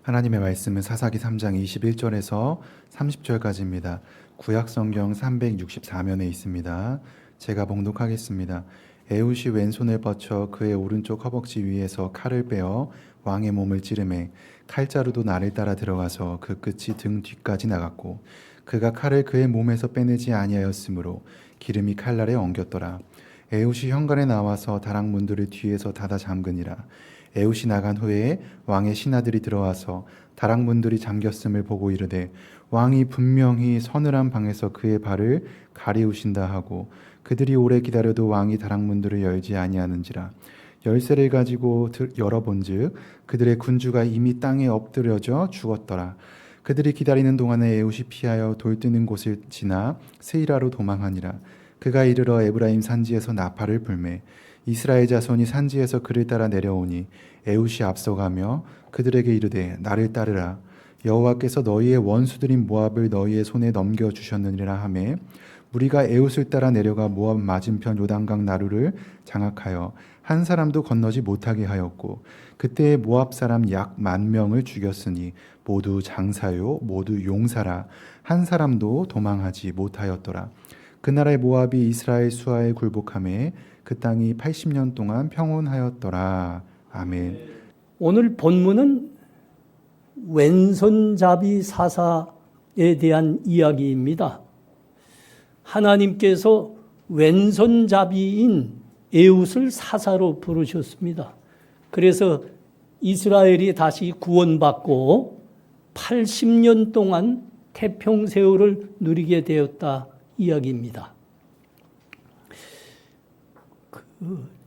하나님의 말씀은 사사기 3장 21절에서 30절까지입니다. 구약성경 364면에 있습니다. 제가 봉독하겠습니다. 에훗이 왼손을 뻗쳐 그의 오른쪽 허벅지 위에서 칼을 빼어 왕의 몸을 찌르매 칼자루도 나를 따라 들어가서 그 끝이 등 뒤까지 나갔고 그가 칼을 그의 몸에서 빼내지 아니하였으므로 기름이 칼날에 엉겼더라. 에훗이 현관에 나와서 다락문들을 뒤에서 닫아 잠그니라. 에훗이 나간 후에 왕의 신하들이 들어와서 다락문들이 잠겼음을 보고 이르되 왕이 분명히 서늘한 방에서 그의 발을 가리우신다 하고 그들이 오래 기다려도 왕이 다락문들을 열지 아니하는지라. 열쇠를 가지고 열어본즉 그들의 군주가 이미 땅에 엎드려져 죽었더라. 그들이 기다리는 동안에 에훗이 피하여 돌 뜨는 곳을 지나 세이라로 도망하니라. 그가 이르러 에브라임 산지에서 나팔을 불매 이스라엘 자손이 산지에서 그를 따라 내려오니 에훗이 앞서가며 그들에게 이르되 나를 따르라. 여호와께서 너희의 원수들인 모압을 너희의 손에 넘겨주셨느니라 하매 무리가 에훗을 따라 내려가 모압 맞은편 요단강 나루를 장악하여 한 사람도 건너지 못하게 하였고 그때 모압 사람 약 10,000명을 죽였으니 모두 장사요 모두 용사라. 한 사람도 도망하지 못하였더라. 그 나라의 모압이 이스라엘 수하에 굴복하매 그 땅이 80년 동안 평온하였더라. 아멘. 오늘 본문은 왼손잡이 사사에 대한 이야기입니다. 하나님께서 왼손잡이인 에훗을 사사로 부르셨습니다. 그래서 이스라엘이 다시 구원받고 80년 동안 태평세월을 누리게 되었다 이야기입니다.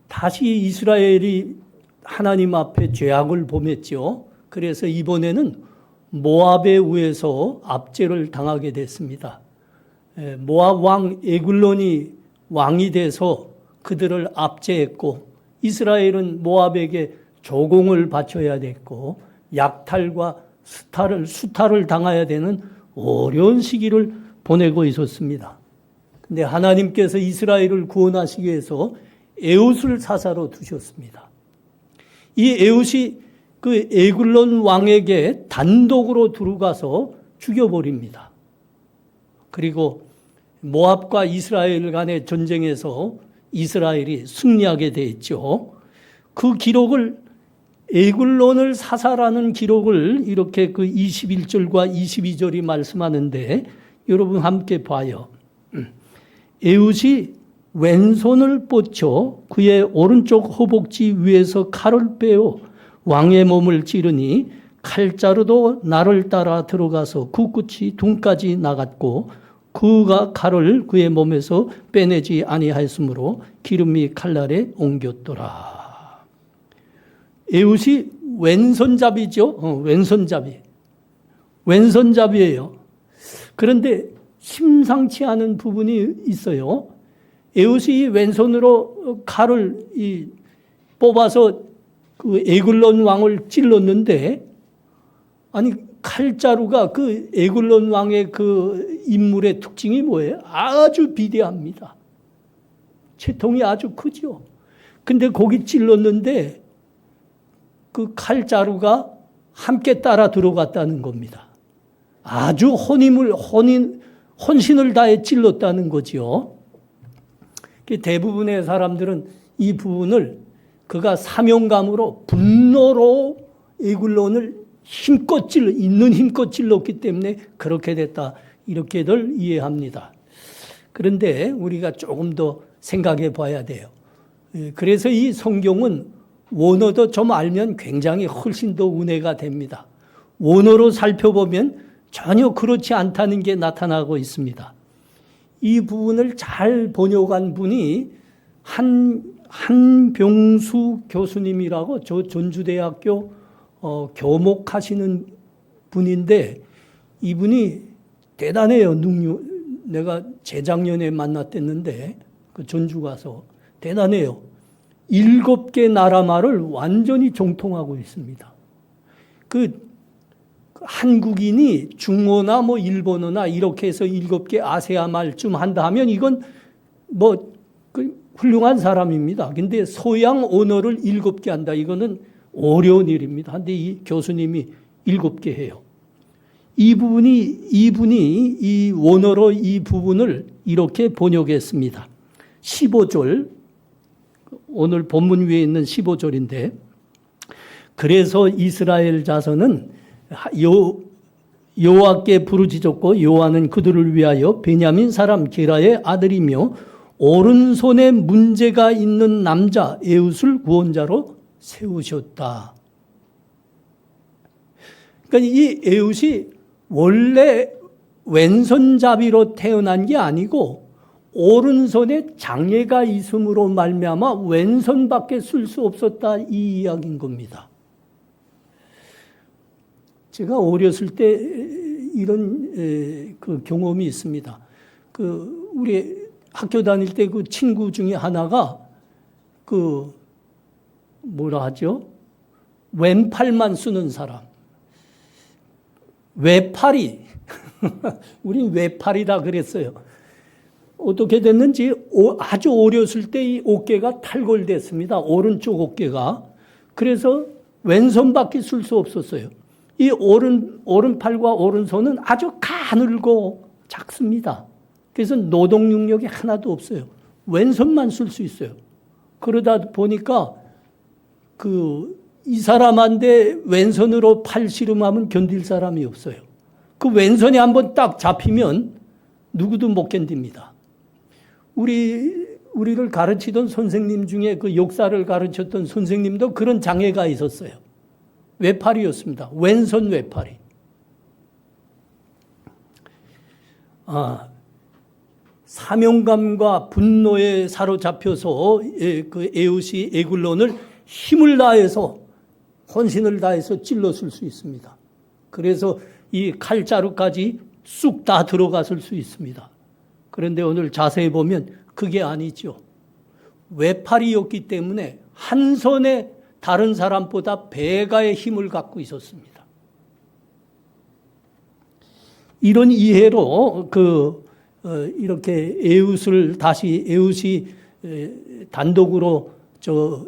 다시 이스라엘이 하나님 앞에 죄악을 범했죠. 그래서 이번에는 모압에 의해서 압제를 당하게 됐습니다. 모압 왕 에글론이 왕이 돼서 그들을 압제했고 이스라엘은 모압에게 조공을 바쳐야 됐고 약탈과 수탈을 당해야 되는 어려운 시기를 보내고 있었습니다. 근데 하나님께서 이스라엘을 구원하시기 위해서 에훗을 사사로 두셨습니다. 이 에훗이 그 에글론 왕에게 단독으로 들어가서 죽여버립니다. 그리고 모압과 이스라엘 간의 전쟁에서 이스라엘이 승리하게 되었죠. 그 기록을 에글론을 사사라는 기록을 이렇게 그 21절과 22절이 말씀하는데 여러분 함께 봐요. 에훗이 왼손을 뻗쳐 그의 오른쪽 허벅지 위에서 칼을 빼어 왕의 몸을 찌르니 칼자루도 나를 따라 들어가서 그 끝이 등까지 나갔고 그가 칼을 그의 몸에서 빼내지 아니하였으므로 기름이 칼날에 옮겼더라. 에훗이 왼손잡이죠. 왼손잡이예요. 그런데 심상치 않은 부분이 있어요. 에훗이 왼손으로 칼을 뽑아서 그 에글론 왕을 찔렀는데, 아니 칼자루가 그 에글론 왕의 그 인물의 특징이 뭐예요? 아주 비대합니다. 채통이 아주 크죠. 근데 거기 찔렀는데 그 칼자루가 함께 따라 들어갔다는 겁니다. 아주 혼신을 다해 찔렀다는 거죠. 대부분의 사람들은 이 부분을 그가 사명감으로 분노로 에글론을 있는 힘껏 찔렀기 때문에 그렇게 됐다 이렇게들 이해합니다. 그런데 우리가 조금 더 생각해 봐야 돼요. 그래서 이 성경은 원어도 좀 알면 굉장히 훨씬 더 은혜가 됩니다. 원어로 살펴보면 전혀 그렇지 않다는 게 나타나고 있습니다. 이 부분을 잘 번역한 분이 한병수 교수님이라고 저 전주대학교 교목하시는 분인데 이분이 대단해요. 내가 재작년에 만났댔는데 그 전주 가서 대단해요. 7개 나라 말을 완전히 정통하고 있습니다. 그 한국인이 중어나 뭐 일본어나 이렇게 해서 7개 아세아 말쯤 한다 하면 이건 뭐 훌륭한 사람입니다. 근데 서양 언어를 7개 한다. 이거는 어려운 일입니다. 근데 이 교수님이 7개 해요. 이분이 이 원어로 이 부분을 이렇게 번역했습니다. 15절, 오늘 본문 위에 있는 15절인데, 그래서 이스라엘 자손은 여호와께 부르짖었고 여호와는 그들을 위하여 베냐민 사람 게라의 아들이며 오른손에 문제가 있는 남자 에웃을 구원자로 세우셨다. 그러니까 이 에웃이 원래 왼손잡이로 태어난 게 아니고 오른손에 장애가 있음으로 말미암아 왼손밖에 쓸 수 없었다, 이 이야기인 겁니다. 제가 어렸을 때 이런 그 경험이 있습니다. 우리 학교 다닐 때 그 친구 중에 하나가 뭐라 하죠? 왼팔만 쓰는 사람. 외팔이. 우린 외팔이라 그랬어요. 어떻게 됐는지 아주 어렸을 때 이 어깨가 탈골됐습니다. 오른쪽 어깨가. 그래서 왼손밖에 쓸 수 없었어요. 이 오른팔과 오른손은 아주 가늘고 작습니다. 그래서 노동 능력이 하나도 없어요. 왼손만 쓸 수 있어요. 그러다 보니까 이 사람한테 왼손으로 팔 씨름하면 견딜 사람이 없어요. 그 왼손이 한번 딱 잡히면 누구도 못 견딥니다. 우리를 가르치던 선생님 중에 그 역사를 가르쳤던 선생님도 그런 장애가 있었어요. 외팔이였습니다. 왼손 외팔이. 사명감과 분노에 사로잡혀서 그 에웃이 에굴론을 힘을 다해서 혼신을 다해서 찔렀을 수 있습니다. 그래서 이 칼자루까지 쑥 다 들어갔을 수 있습니다. 그런데 오늘 자세히 보면 그게 아니죠. 외팔이었기 때문에 한 손에 다른 사람보다 배가의 힘을 갖고 있었습니다. 이런 이해로 이렇게 에웃이 단독으로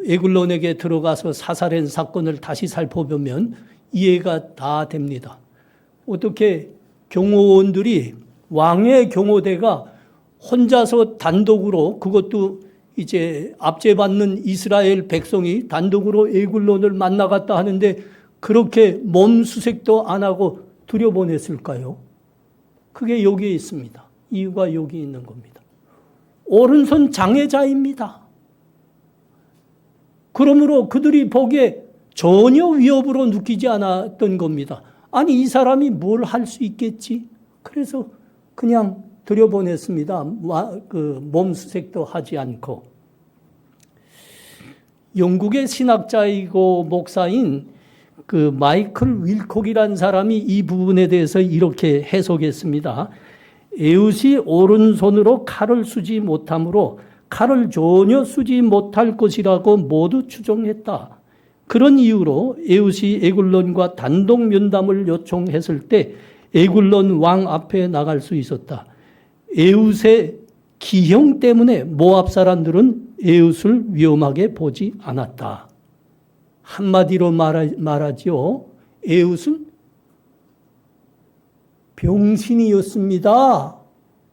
에굴론에게 들어가서 사살한 사건을 다시 살펴보면 이해가 다 됩니다. 어떻게 경호원들이 왕의 경호대가 혼자서 단독으로, 그것도 이제 압제받는 이스라엘 백성이 단독으로 에굴론을 만나갔다 하는데 그렇게 몸수색도 안 하고 들여보냈을까요? 그게 여기에 있습니다. 이유가 여기 있는 겁니다. 오른손 장애자입니다. 그러므로 그들이 보기에 전혀 위협으로 느끼지 않았던 겁니다. 아니, 이 사람이 뭘 할 수 있겠지? 그래서 그냥 들여보냈습니다. 몸수색도 하지 않고. 영국의 신학자이고 목사인 마이클 윌콕이라는 사람이 이 부분에 대해서 이렇게 해석했습니다. 에웃이 오른손으로 칼을 쓰지 못하므로 칼을 전혀 쓰지 못할 것이라고 모두 추정했다. 그런 이유로 에웃이 에굴론과 단독 면담을 요청했을 때 에굴론 왕 앞에 나갈 수 있었다. 에웃의 기형 때문에 모압 사람들은 에웃을 위험하게 보지 않았다. 한마디로 말하지요. 에웃은 병신이었습니다.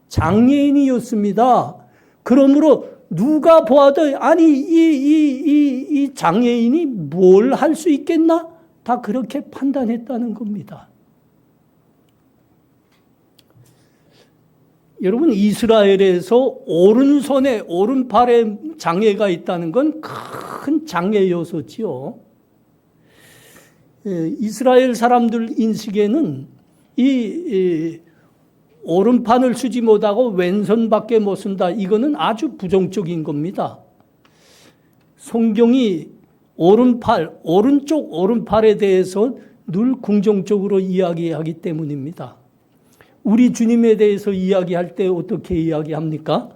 장애인이었습니다. 그러므로 누가 보아도 아니 이 장애인이 뭘 할 수 있겠나? 다 그렇게 판단했다는 겁니다. 여러분, 이스라엘에서 오른손에 오른팔에 장애가 있다는 건 큰 장애 요소지요. 이스라엘 사람들 인식에는 이 오른팔을 쓰지 못하고 왼손밖에 못 쓴다. 이거는 아주 부정적인 겁니다. 성경이 오른쪽 오른팔에 대해서 늘 긍정적으로 이야기하기 때문입니다. 우리 주님에 대해서 이야기할 때 어떻게 이야기합니까?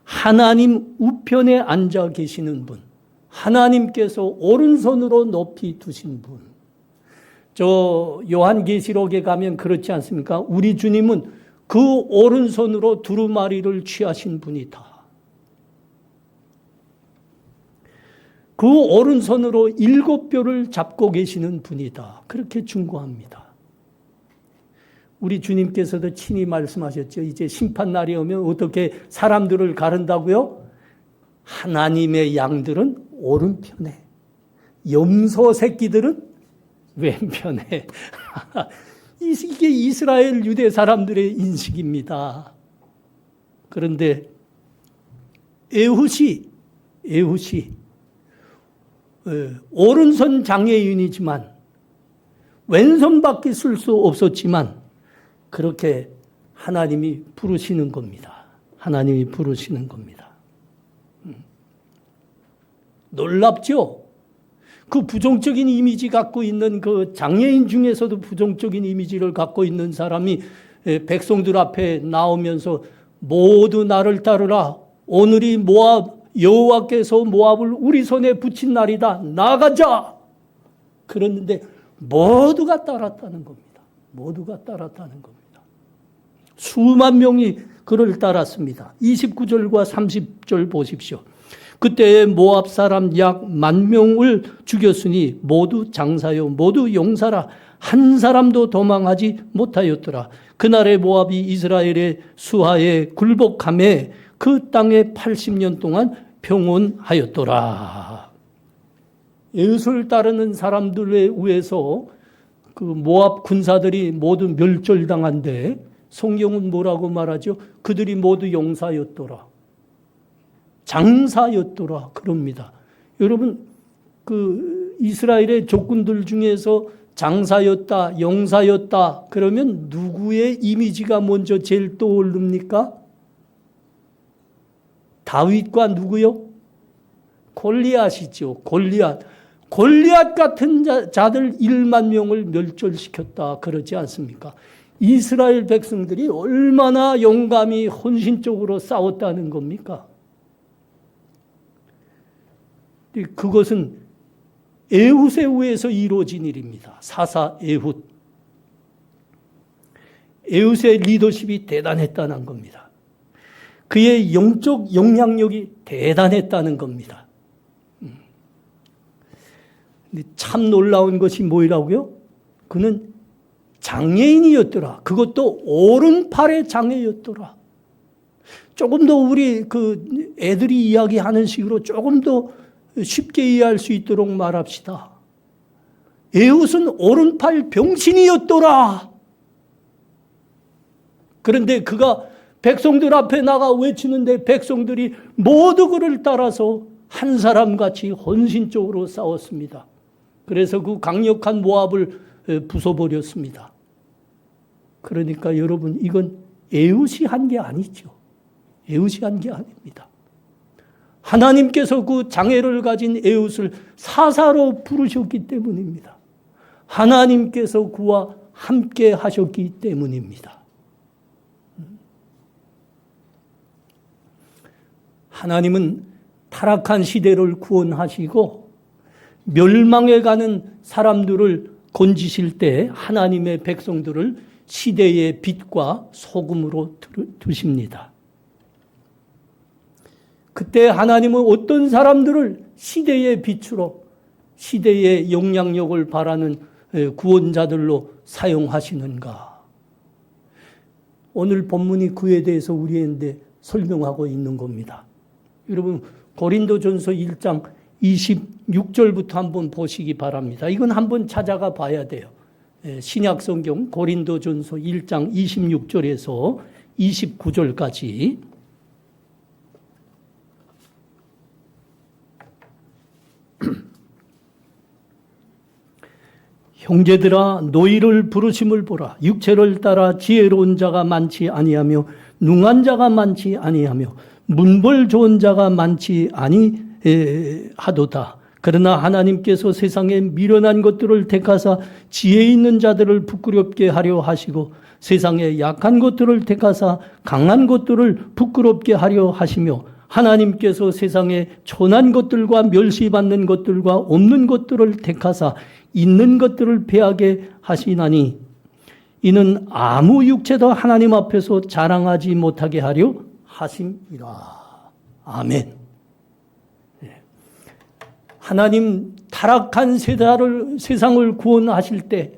하나님 우편에 앉아 계시는 분, 하나님께서 오른손으로 높이 두신 분. 요한계시록에 가면 그렇지 않습니까? 우리 주님은 그 오른손으로 두루마리를 취하신 분이다. 그 오른손으로 7뼈를 잡고 계시는 분이다. 그렇게 중고합니다. 우리 주님께서도 친히 말씀하셨죠. 이제 심판날이 오면 어떻게 사람들을 가른다고요? 하나님의 양들은 오른편에, 염소 새끼들은 왼편에. 이게 이스라엘 유대 사람들의 인식입니다. 그런데 에훗이 오른손 장애인이지만 왼손밖에 쓸 수 없었지만 그렇게 하나님이 부르시는 겁니다. 하나님이 부르시는 겁니다. 놀랍죠? 그 부정적인 이미지 갖고 있는 그 장애인 중에서도 부정적인 이미지를 갖고 있는 사람이 백성들 앞에 나오면서 모두 나를 따르라. 오늘이 모압 여호와께서 모압을 우리 손에 붙인 날이다. 나가자. 그랬는데 모두가 따랐다는 겁니다. 모두가 따랐다는 겁니다. 수만 명이 그를 따랐습니다. 29절과 30절 보십시오. 그때 모압 사람 약 10,000명을 죽였으니 모두 장사요 모두 용사라. 한 사람도 도망하지 못하였더라. 그날의 모압이 이스라엘의 수하에 굴복함에 그 땅에 80년 동안 평온하였더라. 에훗을 따르는 사람들에 의해서 그 모압 군사들이 모두 멸절당한데 성경은 뭐라고 말하죠? 그들이 모두 용사였더라. 장사였더라. 그럽니다. 여러분, 그 이스라엘의 족군들 중에서 장사였다, 용사였다, 그러면 누구의 이미지가 먼저 제일 떠오릅니까? 다윗과 누구요? 골리앗이죠. 골리앗 같은 자들 1만 명을 멸절시켰다. 그러지 않습니까? 이스라엘 백성들이 얼마나 용감히 헌신적으로 싸웠다는 겁니까? 그것은 에훗에 의해서 이루어진 일입니다. 사사 에훗. 에훗의 리더십이 대단했다는 겁니다. 그의 영적 영향력이 대단했다는 겁니다. 근데 참 놀라운 것이 뭐라고요? 그는 장애인이었더라. 그것도 오른팔의 장애였더라. 조금 더 우리 그 애들이 이야기하는 식으로 조금 더 쉽게 이해할 수 있도록 말합시다. 에훗은 오른팔 병신이었더라. 그런데 그가 백성들 앞에 나가 외치는데 백성들이 모두 그를 따라서 한 사람같이 헌신적으로 싸웠습니다. 그래서 그 강력한 모압을 부숴버렸습니다. 그러니까 여러분, 이건 에훗이 한 게 아니죠. 에훗이 한 게 아닙니다. 하나님께서 그 장애를 가진 에훗을 사사로 부르셨기 때문입니다. 하나님께서 그와 함께 하셨기 때문입니다. 하나님은 타락한 시대를 구원하시고 멸망해 가는 사람들을 건지실 때 하나님의 백성들을 시대의 빛과 소금으로 두십니다. 그때 하나님은 어떤 사람들을 시대의 빛으로, 시대의 영향력을 바라는 구원자들로 사용하시는가? 오늘 본문이 그에 대해서 우리에게 설명하고 있는 겁니다. 여러분, 고린도전서 1장 26절부터 한번 보시기 바랍니다. 이건 한번 찾아가 봐야 돼요. 신약성경 고린도전서 1장 26절에서 29절까지. 형제들아, 너희를 부르심을 보라. 육체를 따라 지혜로운 자가 많지 아니하며 능한 자가 많지 아니하며 문벌 좋은 자가 많지 아니하도다. 그러나 하나님께서 세상에 미련한 것들을 택하사 지혜 있는 자들을 부끄럽게 하려 하시고 세상에 약한 것들을 택하사 강한 것들을 부끄럽게 하려 하시며 하나님께서 세상에 천한 것들과 멸시받는 것들과 없는 것들을 택하사 있는 것들을 패하게 하시나니 이는 아무 육체도 하나님 앞에서 자랑하지 못하게 하려 하심이라. 아멘. 하나님 타락한 세상을 구원하실 때,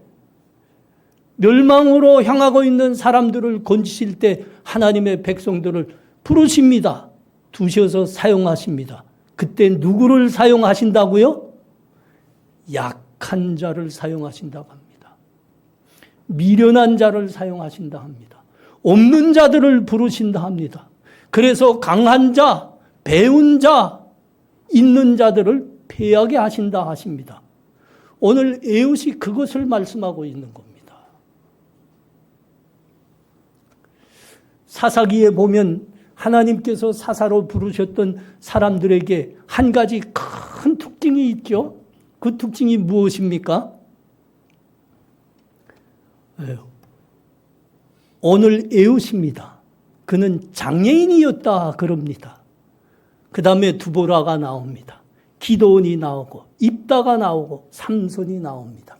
멸망으로 향하고 있는 사람들을 건지실 때 하나님의 백성들을 부르십니다. 두셔서 사용하십니다. 그때 누구를 사용하신다고요? 약한 자를 사용하신다고 합니다. 미련한 자를 사용하신다 합니다. 없는 자들을 부르신다 합니다. 그래서 강한 자, 배운 자, 있는 자들을 패하게 하신다 하십니다. 오늘 에웃이 그것을 말씀하고 있는 겁니다. 사사기에 보면 하나님께서 사사로 부르셨던 사람들에게 한 가지 큰 특징이 있죠. 그 특징이 무엇입니까? 오늘 에웃입니다. 그는 장애인이었다 그럽니다. 그 다음에 두보라가 나옵니다. 기드온이 나오고 입다가 나오고 삼손이 나옵니다.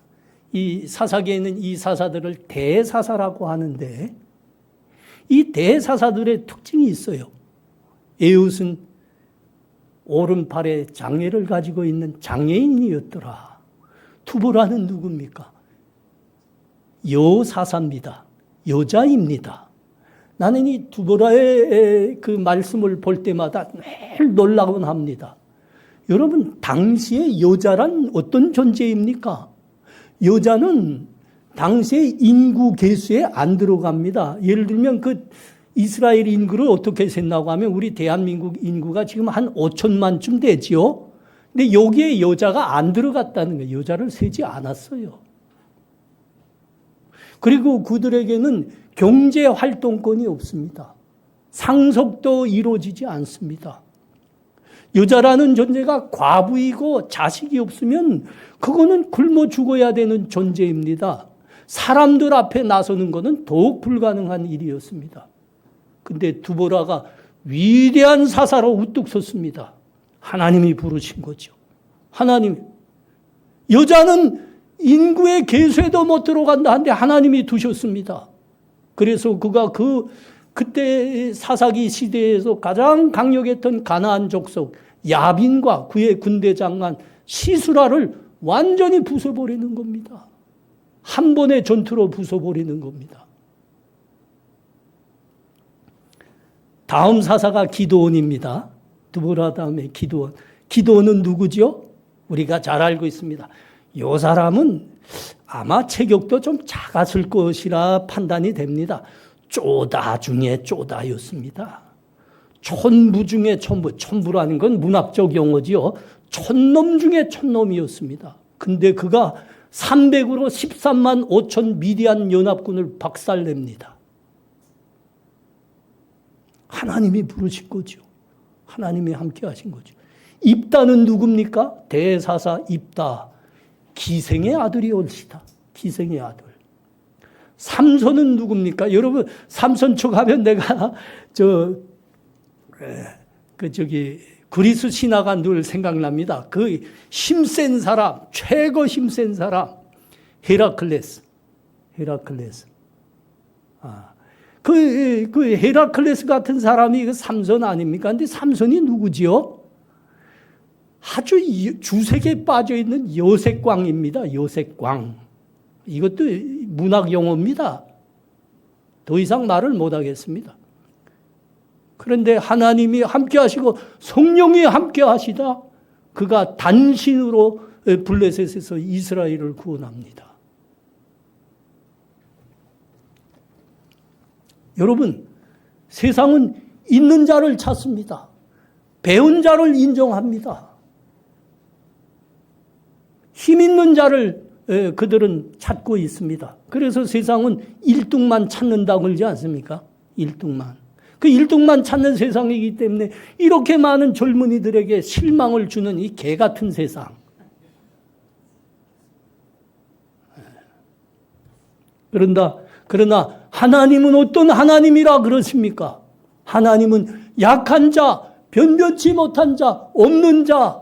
이 사사기에는 이 사사들을 대사사라고 하는데 이 대사사들의 특징이 있어요. 에웃은 오른팔에 장애를 가지고 있는 장애인이었더라. 두보라는 누굽니까? 여사사입니다. 여자입니다. 나는 이 두보라의 그 말씀을 볼 때마다 매일 놀라곤 합니다. 여러분, 당시의 여자란 어떤 존재입니까? 여자는 당시의 인구 계수에 안 들어갑니다. 예를 들면 그 이스라엘 인구를 어떻게 셌나고 하면 우리 대한민국 인구가 지금 한 5천만쯤 되지요. 근데 여기에 여자가 안 들어갔다는 거예요. 여자를 세지 않았어요. 그리고 그들에게는 경제 활동권이 없습니다. 상속도 이루어지지 않습니다. 여자라는 존재가 과부이고 자식이 없으면 그거는 굶어 죽어야 되는 존재입니다. 사람들 앞에 나서는 것은 더욱 불가능한 일이었습니다. 근데 두보라가 위대한 사사로 우뚝 섰습니다. 하나님이 부르신 거죠. 하나님. 여자는 인구의 계수에도 못 들어간다 한데 하나님이 두셨습니다. 그래서 그가 그때 사사기 시대에서 가장 강력했던 가나안 족속 야빈과 그의 군대 장관 시스라를 완전히 부숴버리는 겁니다. 한 번의 전투로 부숴버리는 겁니다. 다음 사사가 기드온입니다. 두보라 다음에 기드온. 기드온은 누구죠? 우리가 잘 알고 있습니다. 이 사람은 아마 체격도 좀 작았을 것이라 판단이 됩니다. 쪼다 중에 쪼다였습니다. 촌부 중에 촌부. 촌부라는 건 문학적 용어지요. 촌놈 중에 촌놈이었습니다. 근데 그가 300으로 13만 5천 미디안 연합군을 박살냅니다. 하나님이 부르신 거죠. 하나님이 함께 하신 거죠. 입다는 누굽니까? 대사사 입다. 기생의 아들이 올시다. 기생의 아들. 삼손은 누굽니까? 여러분, 삼손 하면 내가 그리스 신화가 늘 생각납니다. 그 힘센 사람, 최고 힘센 사람, 헤라클레스. 그 헤라클레스 같은 사람이 그 삼손 아닙니까? 근데 삼손이 누구지요? 아주 주색에 빠져 있는 여색광입니다. 여색광. 이것도 문학 용어입니다. 더 이상 말을 못 하겠습니다. 그런데 하나님이 함께 하시고 성령이 함께 하시다. 그가 단신으로 블레셋에서 이스라엘을 구원합니다. 여러분, 세상은 있는 자를 찾습니다. 배운 자를 인정합니다. 힘 있는 자를 그들은 찾고 있습니다. 그래서 세상은 1등만 찾는다고 그러지 않습니까? 1등만. 그 1등만 찾는 세상이기 때문에 이렇게 많은 젊은이들에게 실망을 주는 이 개 같은 세상. 그러나 하나님은 어떤 하나님이라 그러십니까? 하나님은 약한 자, 변변치 못한 자, 없는 자,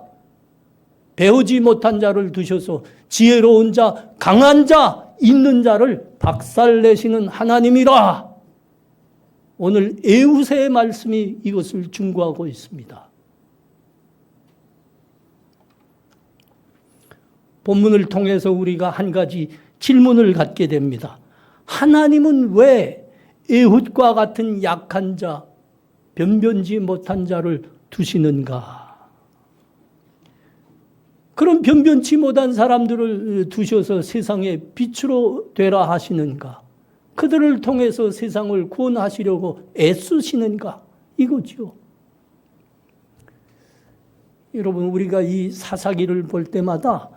배우지 못한 자를 두셔서 지혜로운 자, 강한 자, 있는 자를 박살내시는 하나님이라. 오늘 에웃의 말씀이 이것을 증거하고 있습니다. 본문을 통해서 우리가 한 가지 질문을 갖게 됩니다. 하나님은 왜 에훗과 같은 약한 자, 변변치 못한 자를 두시는가? 그런 변변치 못한 사람들을 두셔서 세상에 빛으로 되라 하시는가? 그들을 통해서 세상을 구원하시려고 애쓰시는가? 이거죠. 여러분, 우리가 이 사사기를 볼 때마다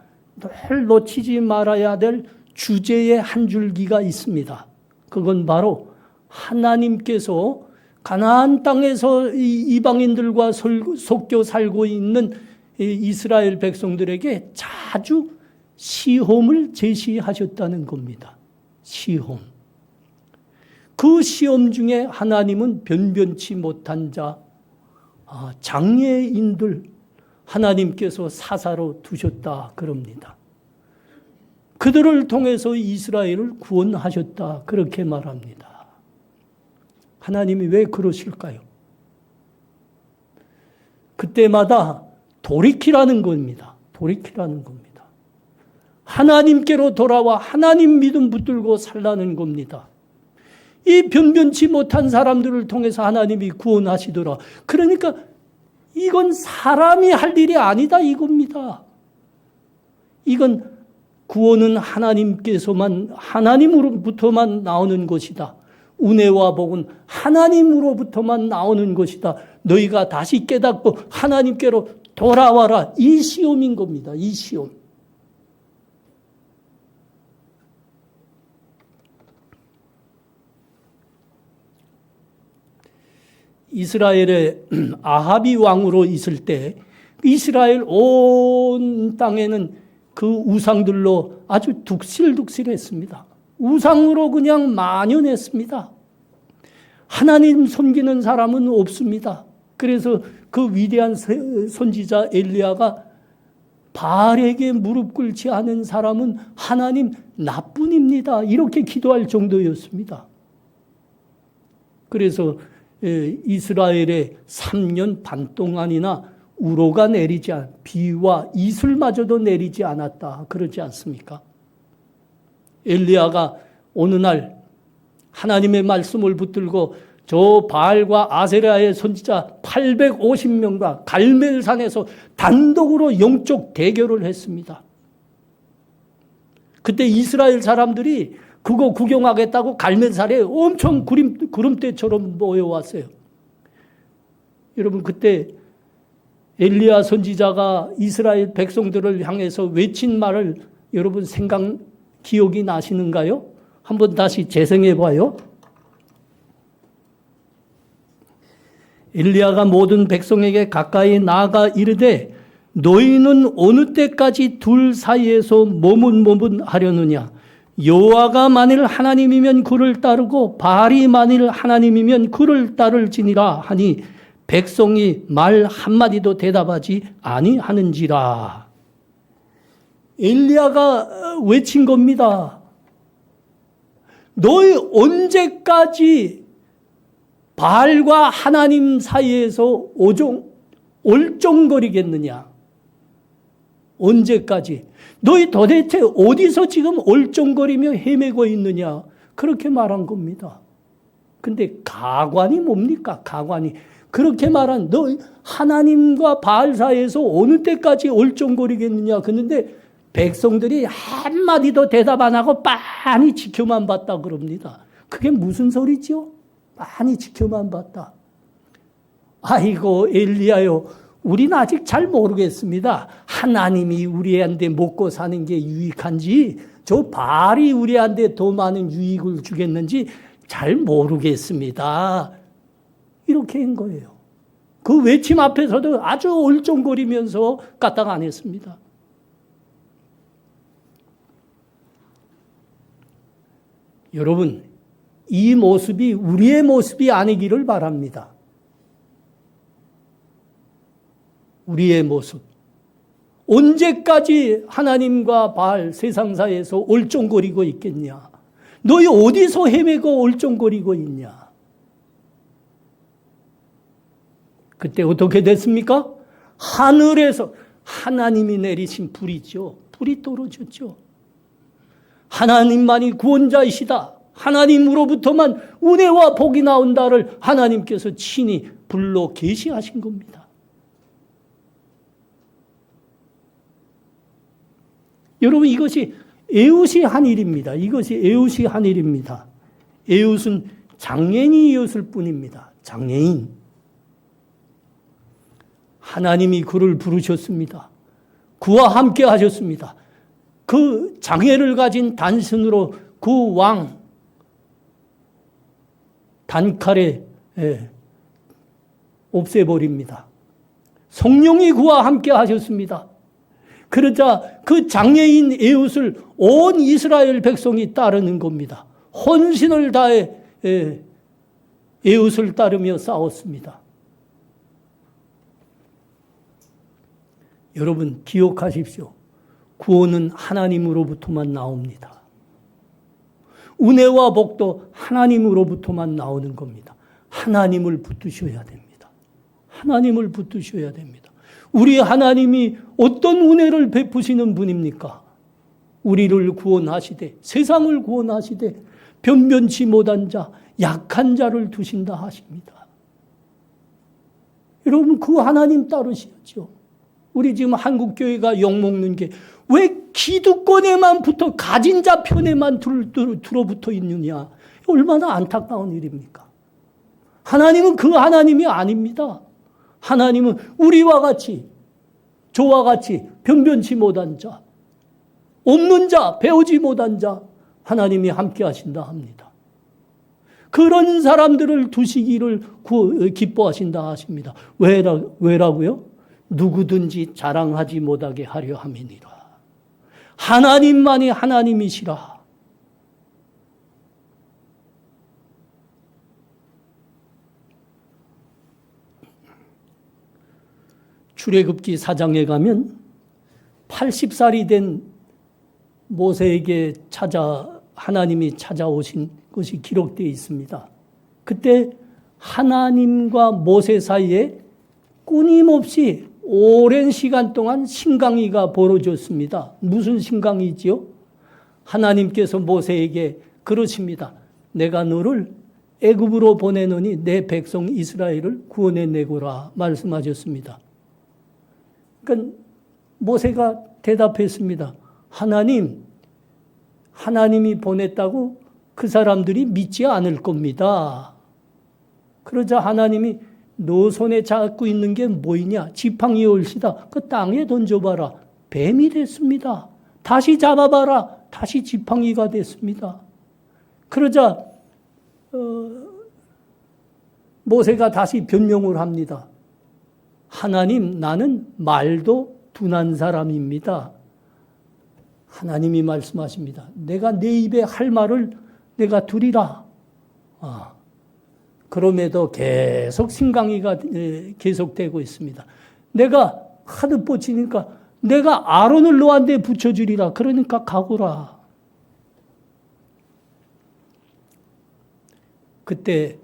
늘 놓치지 말아야 될 주제의 한 줄기가 있습니다. 그건 바로 하나님께서 가나안 땅에서 이방인들과 섞여 살고 있는 이스라엘 백성들에게 자주 시험을 제시하셨다는 겁니다. 시험. 그 시험 중에 하나님은 변변치 못한 자, 장애인들 하나님께서 사사로 두셨다 그럽니다. 그들을 통해서 이스라엘을 구원하셨다 그렇게 말합니다. 하나님이 왜 그러실까요? 그때마다 돌이키라는 겁니다. 돌이키라는 겁니다. 하나님께로 돌아와 하나님 믿음 붙들고 살라는 겁니다. 이 변변치 못한 사람들을 통해서 하나님이 구원하시더라. 그러니까 이건 사람이 할 일이 아니다 이겁니다. 이건 구원은 하나님으로부터만 나오는 것이다. 은혜와 복은 하나님으로부터만 나오는 것이다. 너희가 다시 깨닫고 하나님께로 돌아와라. 이 시험인 겁니다. 이 시험. 이스라엘의 아합이 왕으로 있을 때 이스라엘 온 땅에는 그 우상들로 아주 둑실둑실했습니다. 우상으로 그냥 만연했습니다. 하나님 섬기는 사람은 없습니다. 그래서 그 위대한 선지자 엘리야가 바알에게 무릎 꿇지 않은 사람은 하나님 나뿐입니다. 이렇게 기도할 정도였습니다. 그래서 이스라엘에 3년 반 동안이나 우로가 내리지 비와 이슬마저도 내리지 않았다. 그러지 않습니까? 엘리야가 어느 날 하나님의 말씀을 붙들고 저 바알과 아세라의 선지자 850명과 갈멜산에서 단독으로 영적 대결을 했습니다. 그때 이스라엘 사람들이 그거 구경하겠다고 갈멜산에 엄청 구름대처럼 모여왔어요. 여러분, 그때 엘리야 선지자가 이스라엘 백성들을 향해서 외친 말을 여러분 기억이 나시는가요? 한번 다시 재생해 봐요. 엘리야가 모든 백성에게 가까이 나아가 이르되 너희는 어느 때까지 둘 사이에서 머문하려느냐? 여호와가 만일 하나님이면 그를 따르고 바알이 만일 하나님이면 그를 따를지니라 하니 백성이 말 한마디도 대답하지 아니하는지라. 엘리야가 외친 겁니다. 너희 언제까지 바알과 하나님 사이에서 얼쩡거리겠느냐? 언제까지? 너희 도대체 어디서 지금 얼쩡거리며 헤매고 있느냐? 그렇게 말한 겁니다. 근데 가관이 뭡니까? 가관이. 그렇게 말한 너희 하나님과 바알 사이에서 어느 때까지 얼쩡거리겠느냐? 그런데 백성들이 한마디도 대답 안 하고 빤히 지켜만 봤다 그럽니다. 그게 무슨 소리죠? 빤히 지켜만 봤다. 아이고 엘리야요, 우리는 아직 잘 모르겠습니다. 하나님이 우리한테 먹고 사는 게 유익한지 저 바알이 우리한테 더 많은 유익을 주겠는지 잘 모르겠습니다. 이렇게 한 거예요. 그 외침 앞에서도 아주 얼쩡거리면서 까딱 안 했습니다. 여러분, 이 모습이 우리의 모습이 아니기를 바랍니다. 우리의 모습. 언제까지 하나님과 바알 세상 사이에서 얼쩡거리고 있겠냐? 너희 어디서 헤매고 얼쩡거리고 있냐? 그때 어떻게 됐습니까? 하늘에서 하나님이 내리신 불이죠. 불이 떨어졌죠. 하나님만이 구원자이시다. 하나님으로부터만 은혜와 복이 나온다를 하나님께서 친히 불로 계시하신 겁니다. 여러분, 이것이 에웃이 한 일입니다. 이것이 에웃이 한 일입니다. 에웃은 장애인이었을 뿐입니다. 장애인. 하나님이 그를 부르셨습니다. 그와 함께 하셨습니다. 그 장애를 가진 단신으로 그 왕 단칼에 없애버립니다. 성령이 그와 함께 하셨습니다. 그러자 그 장애인 에웃을 온 이스라엘 백성이 따르는 겁니다. 헌신을 다해 에웃을 따르며 싸웠습니다. 여러분, 기억하십시오. 구원은 하나님으로부터만 나옵니다. 은혜와 복도 하나님으로부터만 나오는 겁니다. 하나님을 붙드셔야 됩니다. 하나님을 붙드셔야 됩니다. 우리 하나님이 어떤 은혜를 베푸시는 분입니까? 우리를 구원하시되, 세상을 구원하시되, 변변치 못한 자, 약한 자를 두신다 하십니다. 여러분, 그 하나님 따르셔야죠. 우리 지금 한국교회가 욕먹는 게 왜 기득권에만 붙어 가진 자 편에만 들어붙어 있느냐. 얼마나 안타까운 일입니까? 하나님은 그 하나님이 아닙니다. 하나님은 우리와 같이, 저와 같이 변변치 못한 자, 없는 자, 배우지 못한 자, 하나님이 함께 하신다 합니다. 그런 사람들을 두시기를 기뻐하신다 하십니다. 왜라고요? 누구든지 자랑하지 못하게 하려 함이니라. 하나님만이 하나님이시라. 출애굽기 4장에 가면 80살이 된 모세에게 하나님이 찾아오신 것이 기록되어 있습니다. 그때 하나님과 모세 사이에 끊임없이 오랜 시간 동안 신강이가 벌어졌습니다. 무슨 신강이지요? 하나님께서 모세에게 그러십니다. 내가 너를 애굽으로 보내노니 내 백성 이스라엘을 구원해내고라 말씀하셨습니다. 그러니까 모세가 대답했습니다. 하나님이 보냈다고 그 사람들이 믿지 않을 겁니다. 그러자 하나님이 너 손에 잡고 있는 게 뭐이냐? 지팡이 얼씨다. 그 땅에 던져봐라. 뱀이 됐습니다. 다시 잡아봐라. 다시 지팡이가 됐습니다. 그러자 모세가 다시 변명을 합니다. 하나님, 나는 말도 둔한 사람입니다. 하나님이 말씀하십니다. 내가 내 입에 할 말을 내가 두리라. 그럼에도 계속 신강이가 계속되고 있습니다. 내가 하드 뻗치니까 내가 아론을 너한테 붙여주리라. 그러니까 가거라. 그때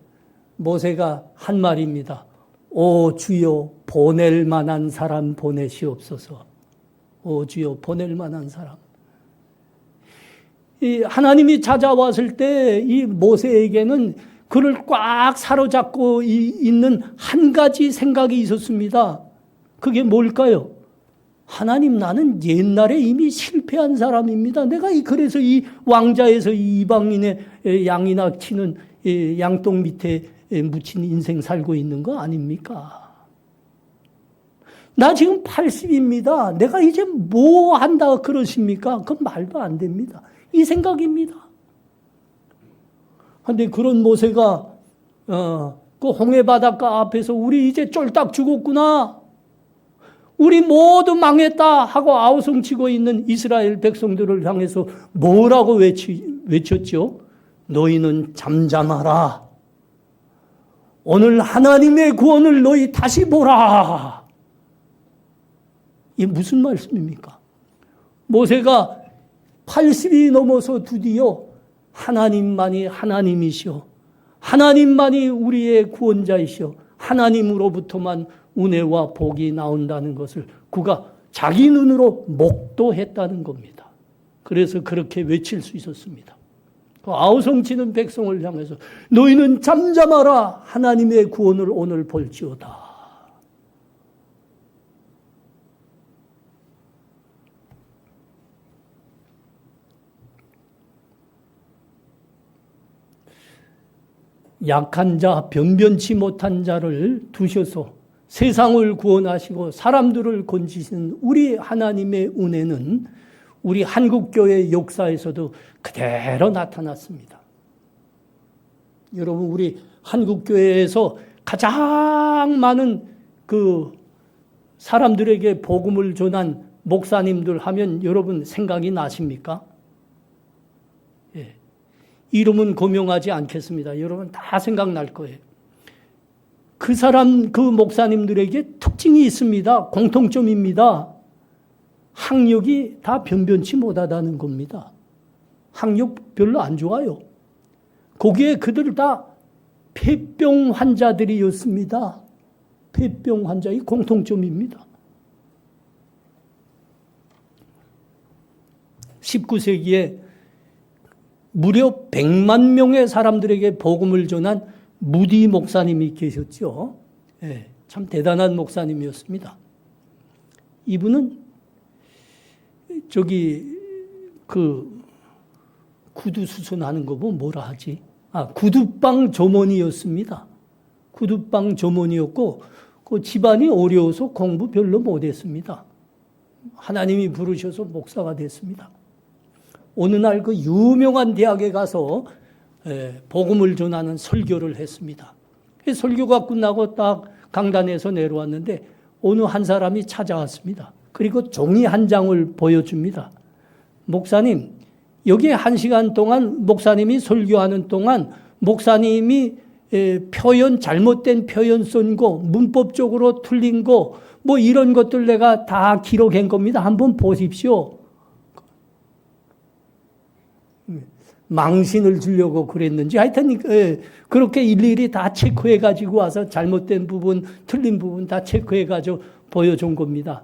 모세가 한 말입니다. 오 주여, 보낼 만한 사람 보내시옵소서. 오 주여, 보낼 만한 사람. 이 하나님이 찾아왔을 때 이 모세에게는 그를 꽉 사로잡고 있는 한 가지 생각이 있었습니다. 그게 뭘까요? 하나님, 나는 옛날에 이미 실패한 사람입니다. 내가 그래서 이 왕자에서 이 이방인의 양이나 치는 양똥 밑에 묻힌 인생 살고 있는 거 아닙니까? 나 지금 80입니다. 내가 이제 뭐 한다 그러십니까? 그건 말도 안 됩니다. 이 생각입니다. 그런데 그런 모세가 그 홍해 바닷가 앞에서 우리 이제 쫄딱 죽었구나. 우리 모두 망했다 하고 아우성치고 있는 이스라엘 백성들을 향해서 뭐라고 외쳤죠? 너희는 잠잠하라. 오늘 하나님의 구원을 너희 다시 보라. 이게 무슨 말씀입니까? 모세가 80이 넘어서 드디어 하나님만이 하나님이시오. 하나님만이 우리의 구원자이시오. 하나님으로부터만 은혜와 복이 나온다는 것을 그가 자기 눈으로 목도했다는 겁니다. 그래서 그렇게 외칠 수 있었습니다. 그 아우성치는 백성을 향해서 너희는 잠잠하라. 하나님의 구원을 오늘 볼지어다. 약한 자, 변변치 못한 자를 두셔서 세상을 구원하시고 사람들을 건지시는 우리 하나님의 은혜는 우리 한국교회 역사에서도 그대로 나타났습니다. 여러분, 우리 한국교회에서 가장 많은 그 사람들에게 복음을 전한 목사님들 하면 여러분 생각이 나십니까? 예. 이름은 고명하지 않겠습니다. 여러분 다 생각날 거예요. 그 사람, 그 목사님들에게 특징이 있습니다. 공통점입니다. 학력이 다 변변치 못하다는 겁니다. 학력 별로 안 좋아요. 거기에 그들 다 폐병 환자들이었습니다. 폐병 환자의 공통점입니다. 19세기에 무려 100만 명의 사람들에게 복음을 전한 무디 목사님이 계셨죠. 예, 참 대단한 목사님이었습니다. 이분은 그 구두 수선하는 거 보면 뭐라 하지? 구두방 조문이었습니다. 구두방 조문이었고 그 집안이 어려워서 공부 별로 못했습니다. 하나님이 부르셔서 목사가 됐습니다. 어느 날 그 유명한 대학에 가서 복음을 전하는 설교를 했습니다. 설교가 끝나고 딱 강단에서 내려왔는데 어느 한 사람이 찾아왔습니다. 그리고 종이 한 장을 보여줍니다. 목사님, 여기 1시간 동안 목사님이 설교하는 동안 목사님이 잘못된 표현 쓴 거, 문법적으로 틀린 거, 뭐 이런 것들 내가 다 기록한 겁니다. 한번 보십시오. 망신을 주려고 그랬는지 하여튼 그렇게 일일이 다 체크해 가지고 와서 잘못된 부분, 틀린 부분 다 체크해 가지고 보여준 겁니다.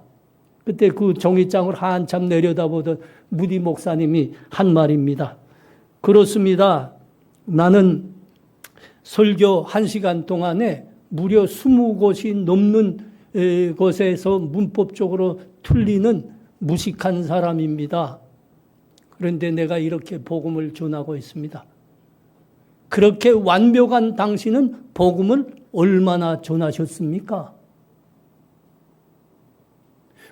그때 그 종이장을 한참 내려다보던 무디 목사님이 한 말입니다. 그렇습니다. 나는 설교 1시간 동안에 무려 20곳이 넘는 곳에서 문법적으로 틀리는 무식한 사람입니다. 그런데 내가 이렇게 복음을 전하고 있습니다. 그렇게 완벽한 당신은 복음을 얼마나 전하셨습니까?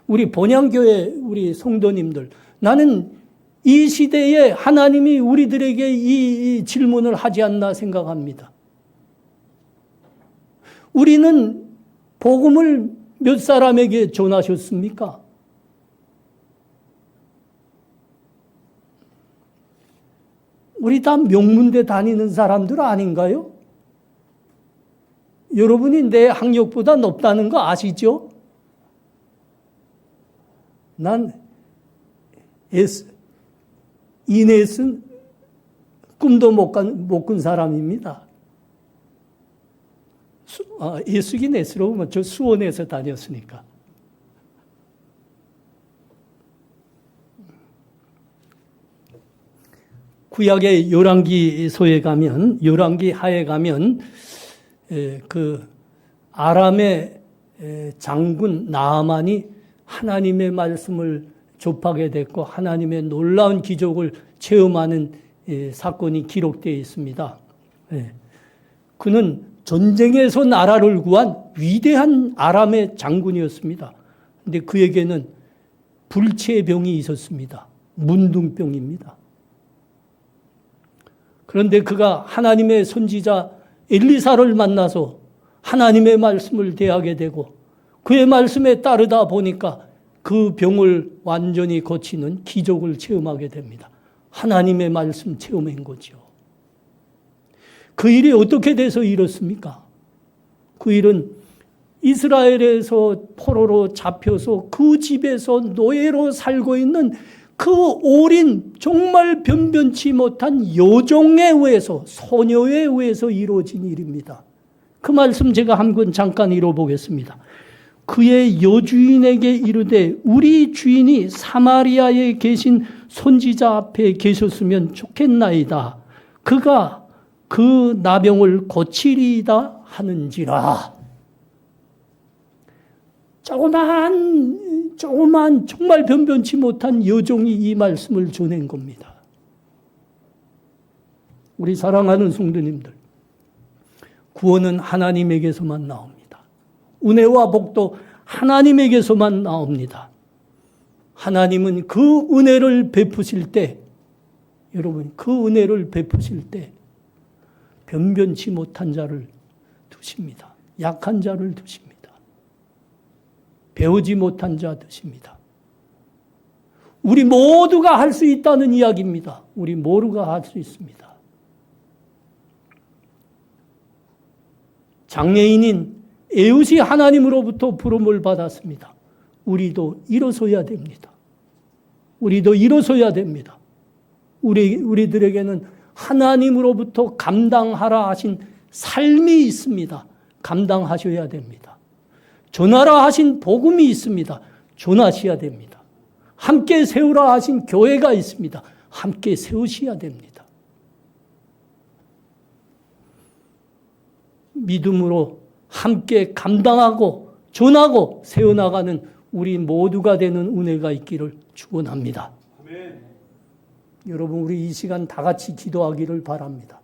우리 본향교회 우리 성도님들, 나는 이 시대에 하나님이 우리들에게 이 질문을 하지 않나 생각합니다. 우리는 복음을 몇 사람에게 전하셨습니까? 우리 다 명문대 다니는 사람들 아닌가요? 여러분이 내 학력보다 높다는 거 아시죠? 난 이넷은 꿈도 못 꾼 사람입니다. 예수긴 S로 저 수원에서 다녔으니까. 구약의 열왕기서에 가면, 열왕기 하에 가면 그 아람의 장군 나아만이 하나님의 말씀을 접하게 됐고 하나님의 놀라운 기적을 체험하는 사건이 기록되어 있습니다. 그는 전쟁에서 나라를 구한 위대한 아람의 장군이었습니다. 그런데 그에게는 불치병이 있었습니다. 문둥병입니다. 그런데 그가 하나님의 선지자 엘리사를 만나서 하나님의 말씀을 대하게 되고 그의 말씀에 따르다 보니까 그 병을 완전히 고치는 기적을 체험하게 됩니다. 하나님의 말씀 체험한 거죠. 그 일이 어떻게 돼서 이렇습니까? 그 일은 이스라엘에서 포로로 잡혀서 그 집에서 노예로 살고 있는 그 어린 정말 변변치 못한 여종에 의해서, 소녀에 의해서 이루어진 일입니다. 그 말씀 제가 한번 잠깐 읽어보겠습니다. 그의 여주인에게 이르되 우리 주인이 사마리아에 계신 선지자 앞에 계셨으면 좋겠나이다. 그가 그 나병을 고치리이다 하는지라. 조그만 정말 변변치 못한 여종이 이 말씀을 전한 겁니다. 우리 사랑하는 성도님들, 구원은 하나님에게서만 나옵니다. 은혜와 복도 하나님에게서만 나옵니다. 하나님은 그 은혜를 베푸실 때, 여러분, 그 은혜를 베푸실 때 변변치 못한 자를 두십니다. 약한 자를 두십니다. 배우지 못한 자 두십니다. 우리 모두가 할 수 있다는 이야기입니다. 우리 모두가 할 수 있습니다. 장애인인 에웃이 하나님으로부터 부름을 받았습니다. 우리도 일어서야 됩니다. 우리도 일어서야 됩니다. 우리들에게는 하나님으로부터 감당하라 하신 삶이 있습니다. 감당하셔야 됩니다. 전하라 하신 복음이 있습니다. 전하셔야 됩니다. 함께 세우라 하신 교회가 있습니다. 함께 세우셔야 됩니다. 믿음으로 함께 감당하고 전하고 세워나가는 우리 모두가 되는 은혜가 있기를 축원합니다. 아멘. 여러분, 우리 이 시간 다 같이 기도하기를 바랍니다.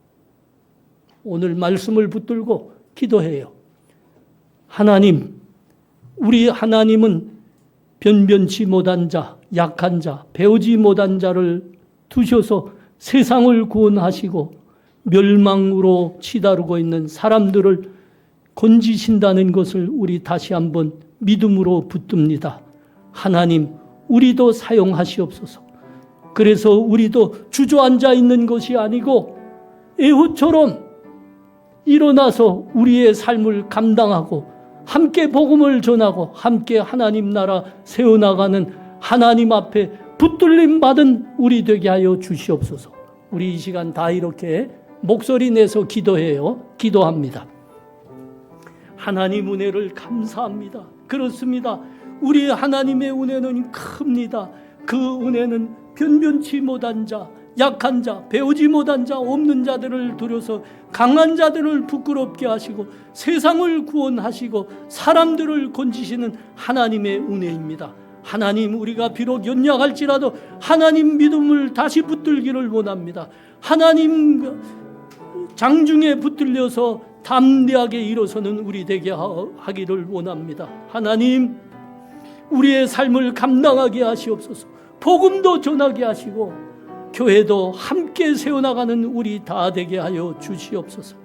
오늘 말씀을 붙들고 기도해요. 하나님, 우리 하나님은 변변치 못한 자, 약한 자, 배우지 못한 자를 두셔서 세상을 구원하시고 멸망으로 치다르고 있는 사람들을 건지신다는 것을 우리 다시 한번 믿음으로 붙듭니다. 하나님, 우리도 사용하시옵소서. 그래서 우리도 주저앉아 있는 것이 아니고 에훗처럼 일어나서 우리의 삶을 감당하고 함께 복음을 전하고 함께 하나님 나라 세워나가는 하나님 앞에 붙들림 받은 우리 되게 하여 주시옵소서. 우리 이 시간 다 이렇게 목소리 내서 기도해요. 기도합니다. 하나님 은혜를 감사합니다. 그렇습니다. 우리 하나님의 은혜는 큽니다. 그 은혜는 변변치 못한 자, 약한 자, 배우지 못한 자, 없는 자들을 들여서 강한 자들을 부끄럽게 하시고 세상을 구원하시고 사람들을 건지시는 하나님의 은혜입니다. 하나님, 우리가 비록 연약할지라도 하나님 믿음을 다시 붙들기를 원합니다. 하나님 장중에 붙들려서 담대하게 일어서는 우리 되게 하기를 원합니다. 하나님, 우리의 삶을 감당하게 하시옵소서. 복음도 전하게 하시고 교회도 함께 세워나가는 우리 다 되게 하여 주시옵소서.